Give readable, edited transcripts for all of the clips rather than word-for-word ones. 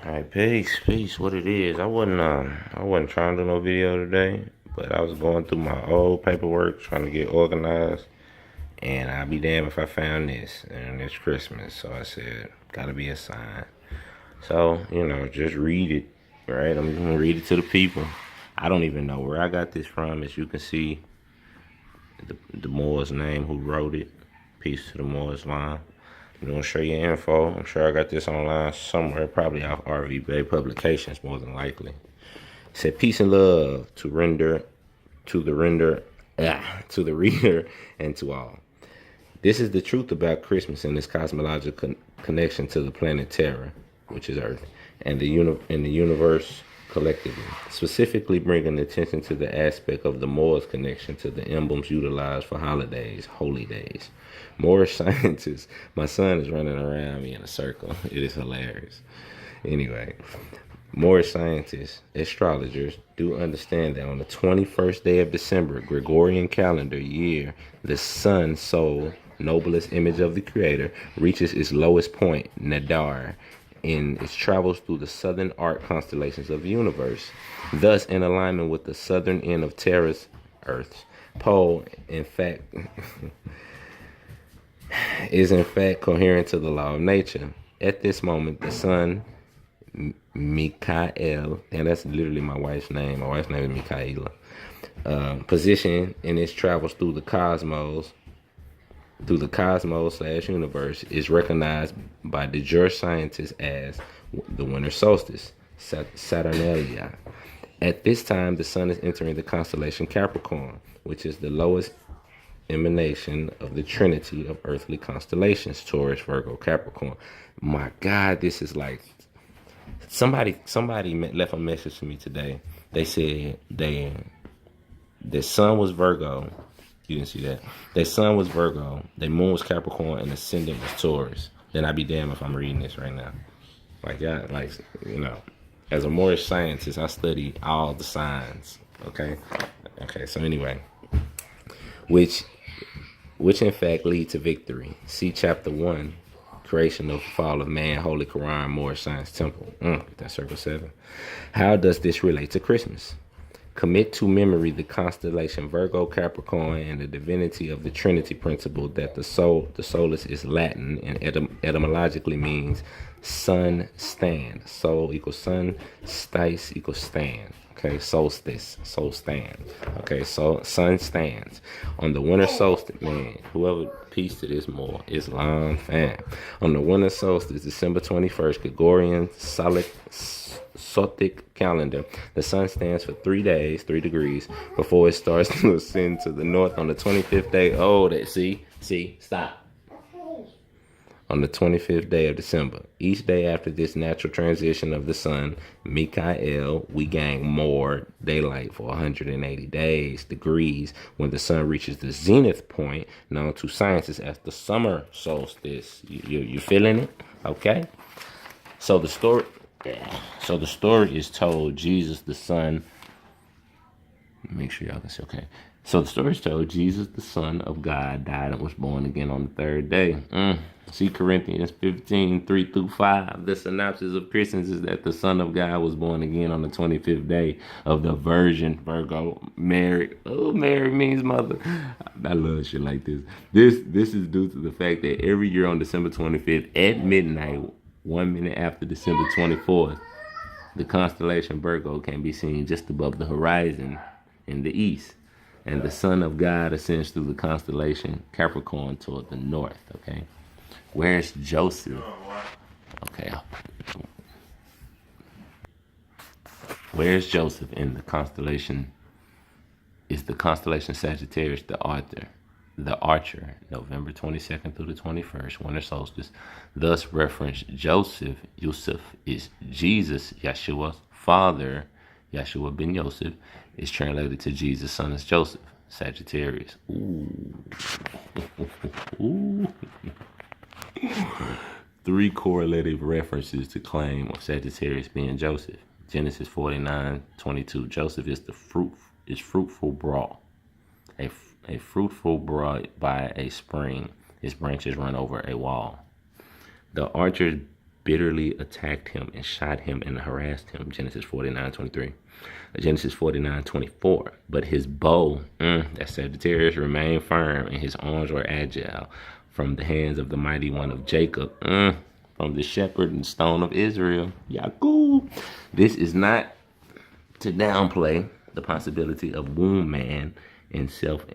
Alright, peace. What it is? I wasn't trying to do no video today, but I was going through my old paperwork trying to get organized, and I'll be damned if I found this, and it's Christmas, so I said, gotta be a sign. So just read it, right? I'm gonna read it to the people. I don't even know where I got this from. As you can see, the Moor's name who wrote it. Peace to the Moor's line. I'm gonna show you info. I'm sure I got this online somewhere, probably off RV Bay Publications, more than likely. It said peace and love to the render to the reader and to all. This is the truth about Christmas and its cosmological connection to the planet Terra, which is Earth, and the universe collectively. Specifically, bringing attention to the aspect of the Moorish connection to the emblems utilized for holidays, holy days. Moorish scientists. My son is running around me in a circle. It is hilarious. Anyway, Moorish scientists, astrologers, do understand that on the 21st day of December, Gregorian calendar year, the sun, soul, noblest image of the Creator, reaches its lowest point, Nadar, in its travels through the southern arc constellations of the universe. Thus, in alignment with the southern end of Terra's Earth's pole, in fact, is in fact coherent to the law of nature. At this moment, the sun, Mikael, and that's literally my wife's name. My wife's name is Mikaela. Position in its travels through the cosmos slash universe is recognized by the Jewish scientists as the winter solstice, Saturnalia. At this time, the sun is entering the constellation Capricorn, which is the lowest emanation of the trinity of earthly constellations, Taurus, Virgo, Capricorn. My God, this is like somebody left a message to me today. They said their sun was Virgo. You didn't see that. Their sun was Virgo, their moon was Capricorn, and ascendant was Taurus. Then I'd be damned if I'm reading this right now. As a Moorish scientist, I study all the signs. Okay. So anyway, which in fact lead to victory. See chapter 1, creation of fall of man, Holy Quran, Moorish Science Temple. That's circle 7. How does this relate to Christmas? Commit to memory the constellation Virgo, Capricorn, and the divinity of the Trinity principle that the solus is Latin and etymologically means sun stand. Sol equals sun, stice equals stand. Okay, solstice, soul stand. Okay, so sun stands. On the winter solstice, man, whoever peace to this more, Islam fam. On the winter solstice, December 21st, Gregorian Sothic calendar, the sun stands for 3 days, 3 degrees, before it starts to ascend to the north on the 25th day. Oh, stop. On the 25th day of December. Each day after this natural transition of the sun, Mikael, we gain more daylight for 180 degrees, when the sun reaches the zenith point, known to scientists as the summer solstice. You feeling it? Okay. So the story is told. Jesus the Son. Make sure y'all can see. Okay. So the story is told. Jesus the Son of God died and was born again on the 3rd day. See Corinthians 15, 3-5. The synopsis of Christians is that the Son of God was born again on the 25th day of the Virgin, Virgo, Mary. Oh, Mary means mother. I love shit like this. This is due to the fact that every year on December 25th at midnight, 1 minute after December 24th, the constellation Virgo can be seen just above the horizon in the east. And the Son of God ascends through the constellation Capricorn toward the north, okay? Where's Joseph? Okay. Where's Joseph in the constellation? Is the constellation Sagittarius the Archer, November 22nd through the 21st, winter solstice. Thus reference Yusuf is Jesus, Yeshua's father, Yeshua ben Yosef, is translated to Jesus, son of Joseph, Sagittarius. Ooh. Ooh. 3 correlative references to claim of Sagittarius being Joseph. Genesis 49:22. Joseph is fruitful broad. A fruitful broad by a spring. Its branches run over a wall. The archer bitterly attacked him and shot him and harassed him. Genesis 49:23. Genesis 49:24. But his bow, that Sagittarius, remained firm, and his arms were agile from the hands of the mighty one of Jacob, from the shepherd and stone of Israel. Yaqub. This is not to downplay the possibility of womb man in self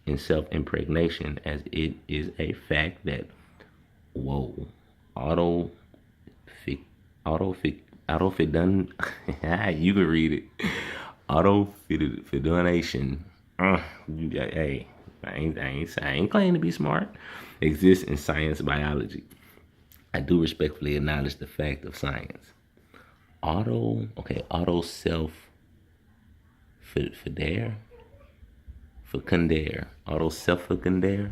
impregnation, as it is a fact that auto autofidun you can read it. Autofidunation. Hey, I ain't claiming to be smart. Exists in science biology. I do respectfully acknowledge the fact of science. Auto self fecundare, auto self fecundare,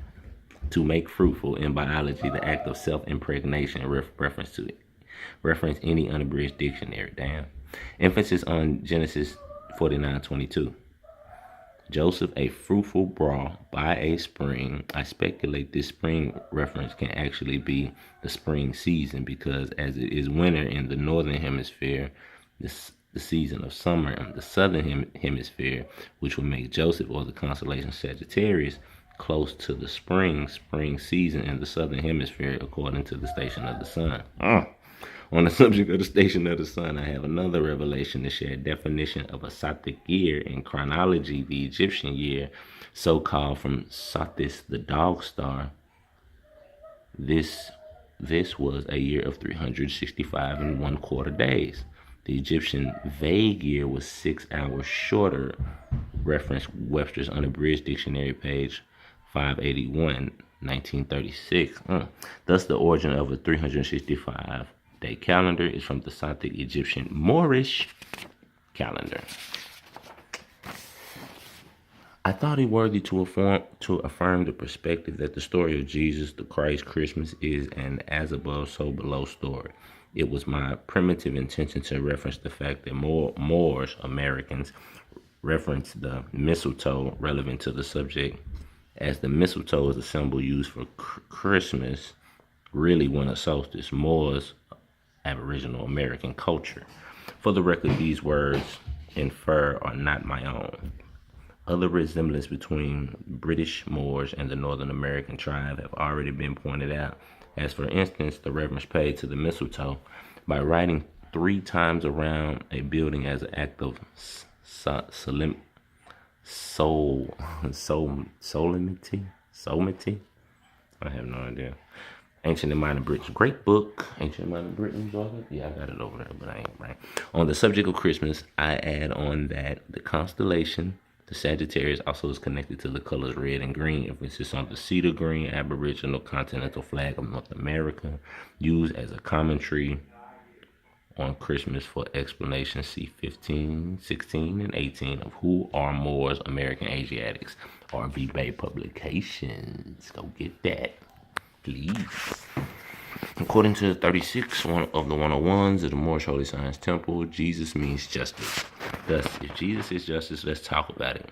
to make fruitful in biology, the act of self impregnation. Reference to it. Reference any unabridged dictionary. Damn. Emphasis on Genesis 49:22. Joseph, a fruitful broth by a spring. I speculate this spring reference can actually be the spring season, because as it is winter in the northern hemisphere, the season of summer in the southern hemisphere, which would make Joseph, or the constellation Sagittarius, close to the spring season in the southern hemisphere, according to the station of the sun. On the subject of the station of the sun, I have another revelation to share. Definition of a Satic year in chronology, the Egyptian year, so-called from Satis, the dog star. This was a year of 365 and 1/4 days. The Egyptian vague year was 6 hours shorter. Reference Webster's Unabridged Dictionary, page 581, 1936. Thus, the origin of a 365-day calendar is from the Satic Egyptian Moorish calendar. I thought it worthy to affirm the perspective that the story of Jesus the Christ Christmas is an as above, so below story. It was my primitive intention to reference the fact that Moors, Americans, reference the mistletoe relevant to the subject, as the mistletoe is a symbol used for Christmas, really winter solstice. Moors, Aboriginal American culture. For the record, these words infer are not my own. Other resemblance between British Moors and the Northern American tribe have already been pointed out, as for instance, the reference paid to the mistletoe by writing 3 times around a building as an act of solemnity. I have no idea. Ancient and Modern Britain. Great book. Ancient and Modern Britain. Yeah, I got it over there, but I ain't right. On the subject of Christmas, I add on that the constellation, the Sagittarius, also is connected to the colors red and green. Emphasis on the cedar green Aboriginal continental flag of North America, used as a commentary on Christmas. For explanation, see 15, 16, and 18 of Who Are Moors, American Asiatics. R.B. Bay Publications. Go get that, please. According to 36 of the 101s of the Moorish Holy Science Temple, Jesus means justice. Thus, if Jesus is justice, let's talk about it.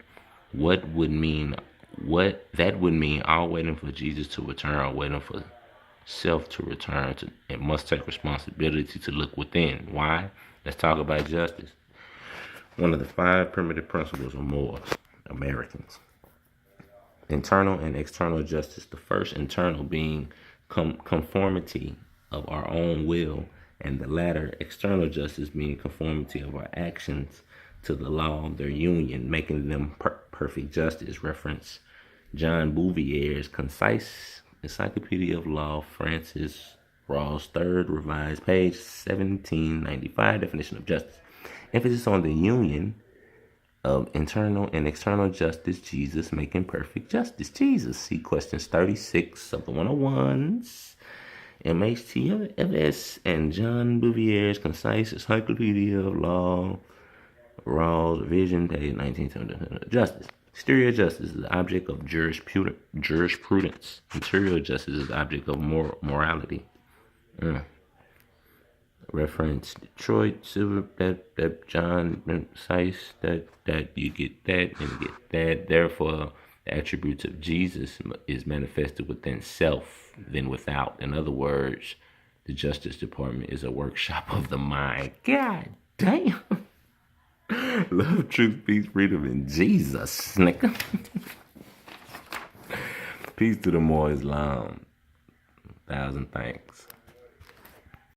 What that would mean, all waiting for Jesus to return, or waiting for self to return, and must take responsibility to look within. Why? Let's talk about justice. One of the 5 primitive principles of Moors, Americans. Internal and external justice. The first, internal, being conformity of our own will, and the latter, external justice, being conformity of our actions to the law of their union, making them perfect justice. Reference John Bouvier's Concise Encyclopedia of Law, Francis Rawls, 3rd revised, page 1795, definition of justice. Emphasis on the union of internal and external justice, Jesus making perfect justice. Jesus. See questions 36 of the 101s, MHTFS, and John Bouvier's Concise Encyclopedia of Law, Rawls, Vision, page 1970. Justice. Exterior justice is the object of jurisprudence. Interior justice is the object of morality. Reference Detroit Silver, that John Concise, that you get that and get that. Therefore, the attributes of Jesus is manifested within self than without. In other words, The Justice Department is a workshop of the mind. God damn. Love, truth, peace, freedom, and Jesus, nigga. Peace to the more Islam. 1,000 thanks.